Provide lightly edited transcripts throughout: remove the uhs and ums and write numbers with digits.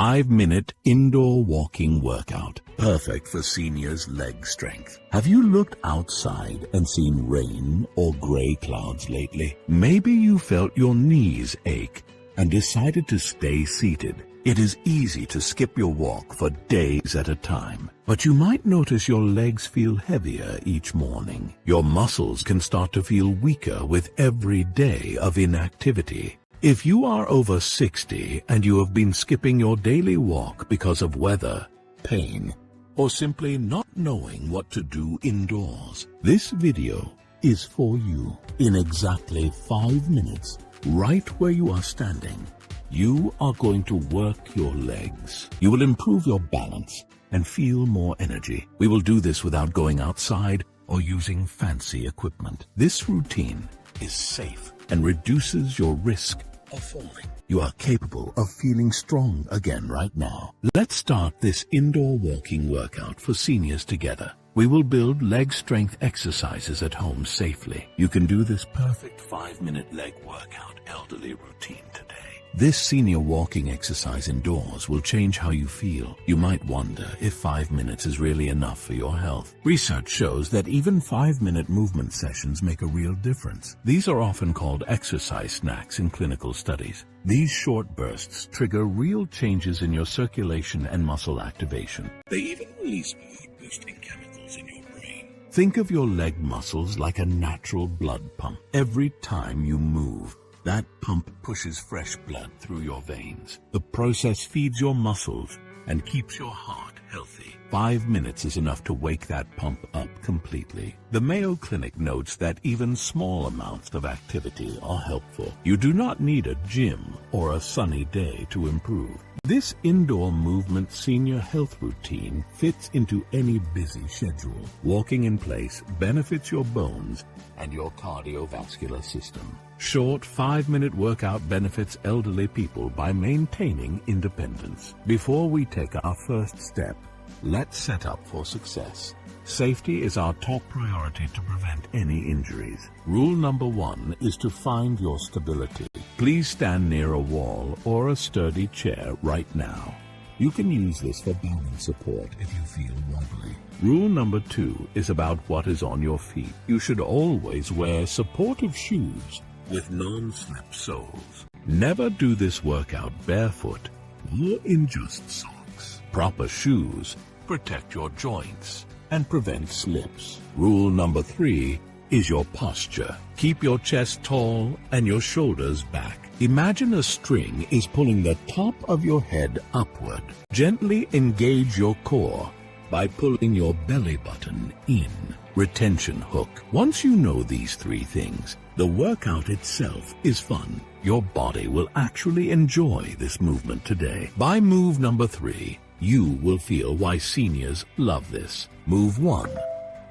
5-minute indoor walking workout, perfect for seniors' leg strength. Have you looked outside and seen rain or gray clouds lately? Maybe you felt your knees ache and decided to stay seated. It is easy to skip your walk for days at a time, but you might notice your legs feel heavier each morning. Your muscles can start to feel weaker with every day of inactivity. If you are over 60 and you have been skipping your daily walk because of weather, pain, or simply not knowing what to do indoors, this video is for you. In exactly 5 minutes, right where you are standing, you are going to work your legs. You will improve your balance and feel more energy. We will do this without going outside or using fancy equipment. This routine is safe and reduces your risk of falling. You are capable of feeling strong again right now. Let's start this indoor walking workout for seniors together. We will build leg strength exercises at home safely. You can do this perfect 5-minute leg workout elderly routine today. This senior walking exercise indoors will change how you feel. You might wonder if 5 minutes is really enough for your health. Research shows that even 5-minute movement sessions make a real difference. These are often called exercise snacks in clinical studies. These short bursts trigger real changes in your circulation and muscle activation. They even release mood-boosting chemicals in your brain. Think of your leg muscles like a natural blood pump. Every time you move, that pump pushes fresh blood through your veins. The process feeds your muscles and keeps your heart healthy. 5 minutes is enough to wake that pump up completely. The Mayo Clinic notes that even small amounts of activity are helpful. You do not need a gym or a sunny day to improve. This indoor movement senior health routine fits into any busy schedule. Walking in place benefits your bones and your cardiovascular system. Short 5-minute workout benefits elderly people by maintaining independence. Before we take our first step, let's set up for success. Safety is our top priority to prevent any injuries. Rule number 1 is to find your stability. Please stand near a wall or a sturdy chair right now. You can use this for balance support if you feel wobbly. Rule number 2 is about what is on your feet. You should always wear supportive shoes with non-slip soles. Never do this workout barefoot or in just socks. Proper shoes protect your joints and prevent slips. Rule number 3 is your posture. Keep your chest tall and your shoulders back. Imagine a string is pulling the top of your head upward. Gently engage your core by pulling your belly button in. Retention hook. Once you know these 3 things, the workout itself is fun. Your body will actually enjoy this movement today. By move number 3, you will feel why seniors love this. Move 1,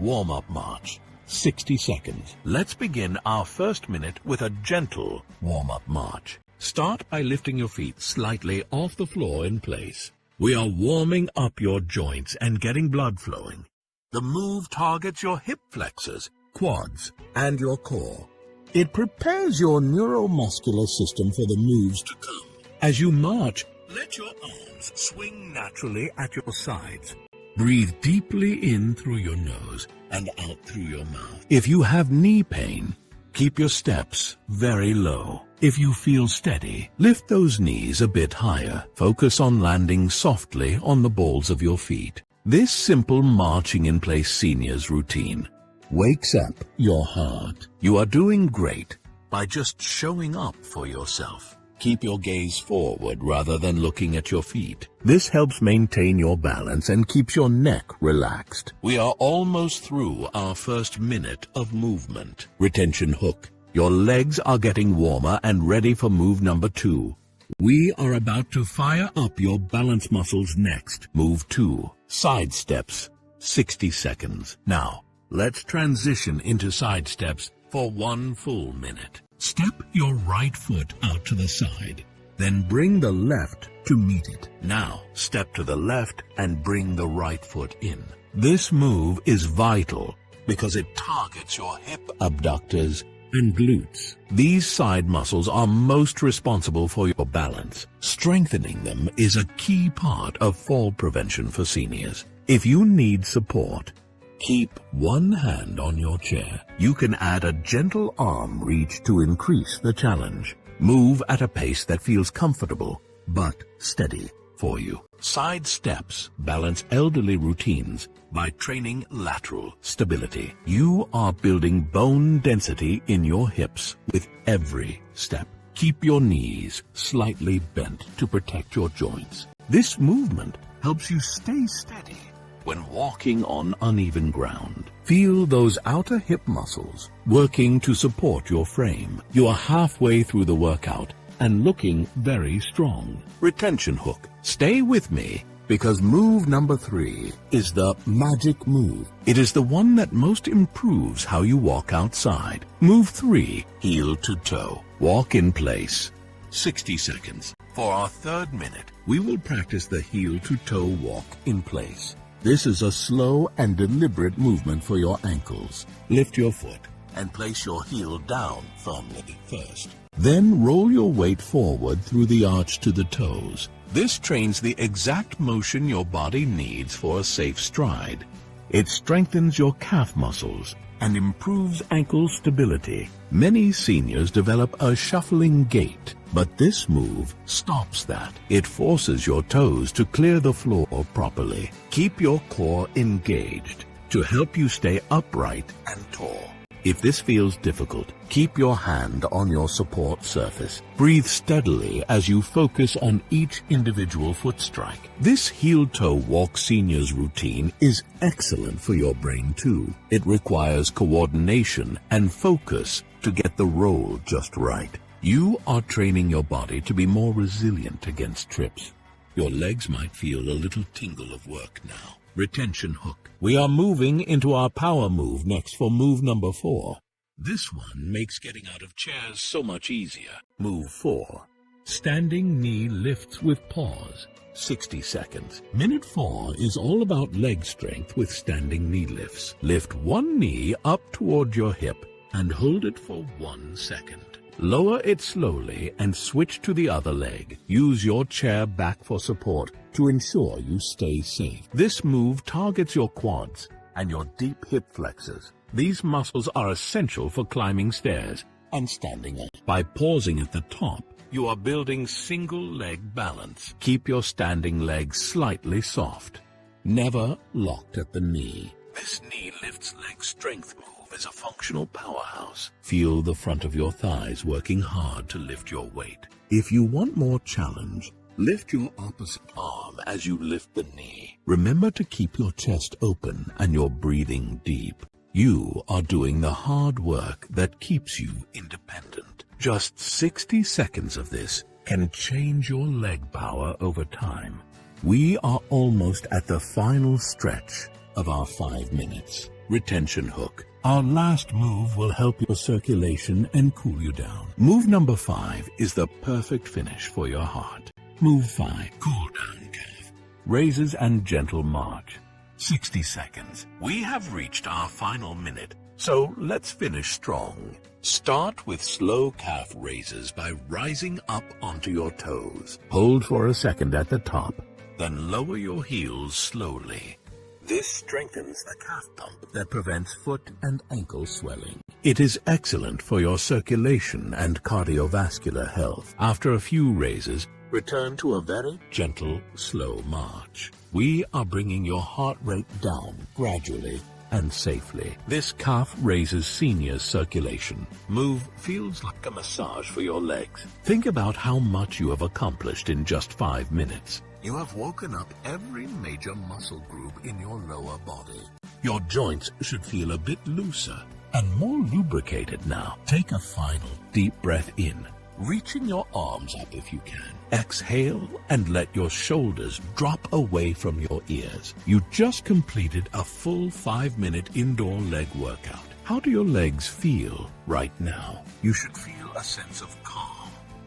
warm-up march. 60 seconds. Let's begin our first minute with a gentle warm-up march. Start by lifting your feet slightly off the floor in place. We are warming up your joints and getting blood flowing. The move targets your hip flexors, quads, and your core. It prepares your neuromuscular system for the moves to come. As you march, let your arms swing naturally at your sides. Breathe deeply in through your nose and out through your mouth. If you have knee pain, keep your steps very low. If you feel steady, lift those knees a bit higher. Focus on landing softly on the balls of your feet. This simple marching in place seniors routine wakes up your heart. You are doing great by just showing up for yourself. Keep your gaze forward rather than looking at your feet. This helps maintain your balance and keeps your neck relaxed. We are almost through our first minute of movement. Retention hook. Your legs are getting warmer and ready for move number 2. We are about to fire up your balance muscles next. Move 2. Side steps. 60 seconds. Now, let's transition into side steps for 1 full minute. Step your right foot out to the side, then bring the left to meet it. Now, step to the left and bring the right foot in. This move is vital because it targets your hip abductors and glutes. These side muscles are most responsible for your balance. Strengthening them is a key part of fall prevention for seniors. If you need support, keep one hand on your chair. You can add a gentle arm reach to increase the challenge. Move at a pace that feels comfortable but steady for you. Side steps balance elderly routines by training lateral stability. You are building bone density in your hips with every step. Keep your knees slightly bent to protect your joints. This movement helps you stay steady when walking on uneven ground. Feel those outer hip muscles working to support your frame. You are halfway through the workout and looking very strong. Retention hook. Stay with me, because move number 3 is the magic move. It is the one that most improves how you walk outside. Move 3, heel to toe. Walk in place. 60 seconds. For our third minute, we will practice the heel to toe walk in place. This is a slow and deliberate movement for your ankles. Lift your foot and place your heel down firmly first. Then roll your weight forward through the arch to the toes. This trains the exact motion your body needs for a safe stride. It strengthens your calf muscles and improves ankle stability. Many seniors develop a shuffling gait, but this move stops that. It forces your toes to clear the floor properly. Keep your core engaged to help you stay upright and tall. If this feels difficult, keep your hand on your support surface. Breathe steadily as you focus on each individual foot strike. This heel-toe walk seniors routine is excellent for your brain too. It requires coordination and focus to get the roll just right. You are training your body to be more resilient against trips. Your legs might feel a little tingle of work now. Retention hook. We are moving into our power move next for move number 4. This one makes getting out of chairs so much easier. Move 4. Standing knee lifts with pause. 60 seconds. Minute 4 is all about leg strength with standing knee lifts. Lift one knee up toward your hip and hold it for 1 second. Lower it slowly and switch to the other leg. Use your chair back for support to ensure you stay safe. This move targets your quads and your deep hip flexors. These muscles are essential for climbing stairs and standing up. By pausing at the top, you are building single leg balance. Keep your standing legs slightly soft, never locked at the knee. This knee lifts leg strength move is a functional powerhouse. Feel the front of your thighs working hard to lift your weight. If you want more challenge, lift your opposite arm as you lift the knee. Remember to keep your chest open and your breathing deep. You are doing the hard work that keeps you independent. Just 60 seconds of this can change your leg power over time. We are almost at the final stretch of our 5 minutes. Retention hook. Our last move will help your circulation and cool you down. Move number 5 is the perfect finish for your heart. Move 5, cool down calf. Raises and gentle march. 60 seconds. We have reached our final minute, so let's finish strong. Start with slow calf raises by rising up onto your toes. Hold for a second at the top, then lower your heels slowly. This strengthens the calf pump that prevents foot and ankle swelling. It is excellent for your circulation and cardiovascular health. After a few raises, return to a very gentle, slow march. We are bringing your heart rate down gradually and safely. This calf raises senior circulation. Move feels like a massage for your legs. Think about how much you have accomplished in just 5 minutes. You have woken up every major muscle group in your lower body. Your joints should feel a bit looser and more lubricated now. Take a final deep breath in, reaching your arms up if you can. Exhale and let your shoulders drop away from your ears. You just completed a full 5-minute indoor leg workout. How do your legs feel right now? You should feel a sense of calm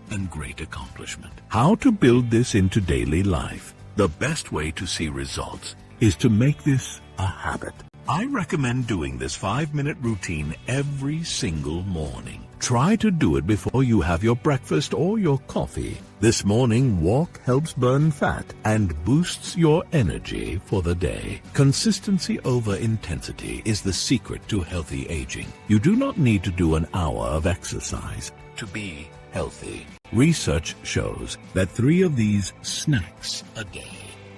and great accomplishment. How to build this into daily life? The best way to see results is to make this a habit. I recommend doing this 5-minute routine every single morning. Try to do it before you have your breakfast or your coffee. This morning walk helps burn fat and boosts your energy for the day. Consistency over intensity is the secret to healthy aging. You do not need to do an hour of exercise to be healthy. Research shows that 3 of these snacks a day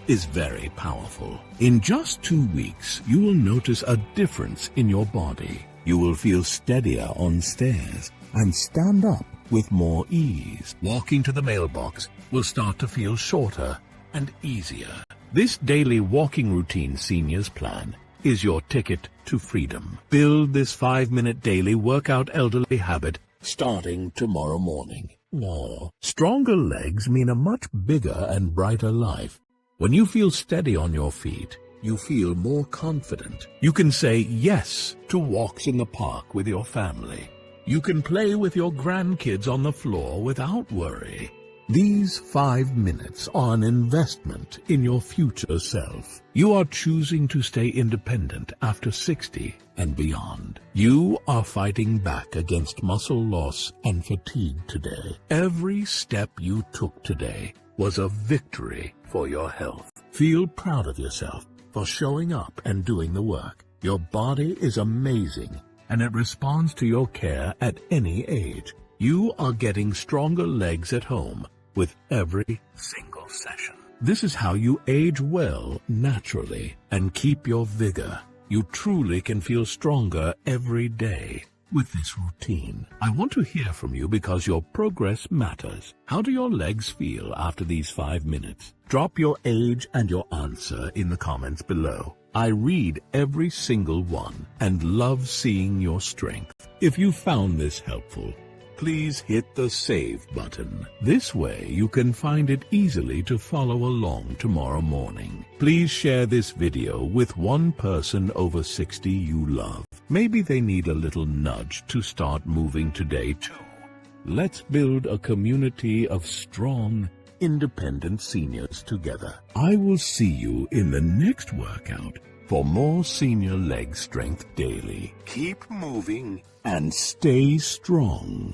is very powerful. In just 2 weeks, you will notice a difference in your body. You will feel steadier on stairs and stand up with more ease. Walking to the mailbox will start to feel shorter and easier. This daily walking routine seniors plan is your ticket to freedom. Build this 5-minute daily workout elderly habit starting tomorrow morning. Stronger legs mean a much bigger and brighter life. When you feel steady on your feet, you feel more confident. You can say yes to walks in the park with your family. You can play with your grandkids on the floor without worry. These 5 minutes are an investment in your future self. You are choosing to stay independent after 60 and beyond. You are fighting back against muscle loss and fatigue today. Every step you took today was a victory for your health. Feel proud of yourself for showing up and doing the work. Your body is amazing, and it responds to your care at any age. You are getting stronger legs at home with every single session. This is how you age well naturally and keep your vigor. You truly can feel stronger every day with this routine. I want to hear from you because your progress matters. How do your legs feel after these 5 minutes? Drop your age and your answer in the comments below. I read every single one and love seeing your strength. If you found this helpful, please hit the save button. This way you can find it easily to follow along tomorrow morning. Please share this video with one person over 60 you love. Maybe they need a little nudge to start moving today too. Let's build a community of strong, independent seniors together. I will see you in the next workout for more senior leg strength daily. Keep moving and stay strong.